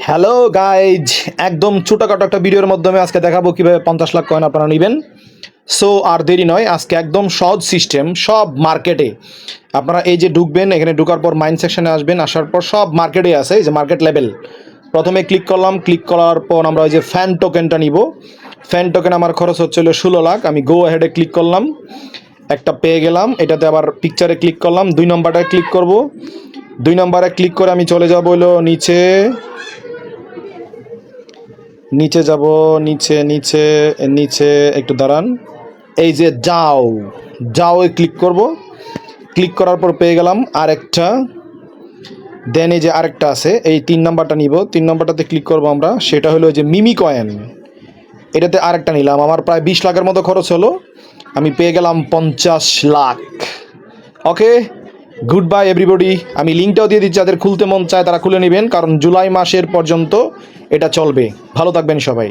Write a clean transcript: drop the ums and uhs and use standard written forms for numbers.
Hello guys, একদম ছোটখাটো একটা ভিডিওর মাধ্যমে আজকে দেখাবো কিভাবে 50 লাখ কয়েন আপনারা নেবেন। সো আর দেরি নয়, আজকে একদম সহজ সিস্টেম। সব মার্কেটে আপনারা এই যে ঢুকবেন, এখানে ঢুকার পর মাইন্ড সেকশনে আসবেন, আসার পর সব মার্কেটে আছে, এই যে মার্কেট লেভেল। প্রথমে ক্লিক করলাম, ক্লিক করার পর আমরা ওই যে ফ্যান টোকেনটা নিব। ফ্যান টোকেন আমার খরচ হচ্ছিল 16 লাখ। আমি গো হেডে ক্লিক করলাম, একটা পেয়ে গেলাম। এটাতে আবার পিকচারে ক্লিক করলাম, 2 নম্বরটায় ক্লিক করব। 2 নম্বরে ক্লিক করে আমি চলে যাব হলো নিচে, নিচে যাব, নিচে নিচে নিচে একটু দাঁড়ান। এই যে যাও, যাও ক্লিক করব। ক্লিক করার পর পেয়ে গেলাম আরেকটা। দেন এই যে আরেকটা আছে, এই 3 নম্বরটা নিব। 3 নম্বরটাতে ক্লিক করব আমরা, সেটা হলো যে মিমি কয়েন। এটাতে আরেকটা নিলাম, আমার প্রায় 20 লাখের মতো খরচ হলো। আমি পেয়ে গেলাম 50 লাখ। ওকে, গুড বাই এভরিবডি। আমি লিঙ্কটাও দিয়ে দিচ্ছি, যাদের খুলতে মন চায় তারা খুলে নেবেন, কারণ জুলাই মাসের পর্যন্ত এটা চলবে। ভালো থাকবেন সবাই।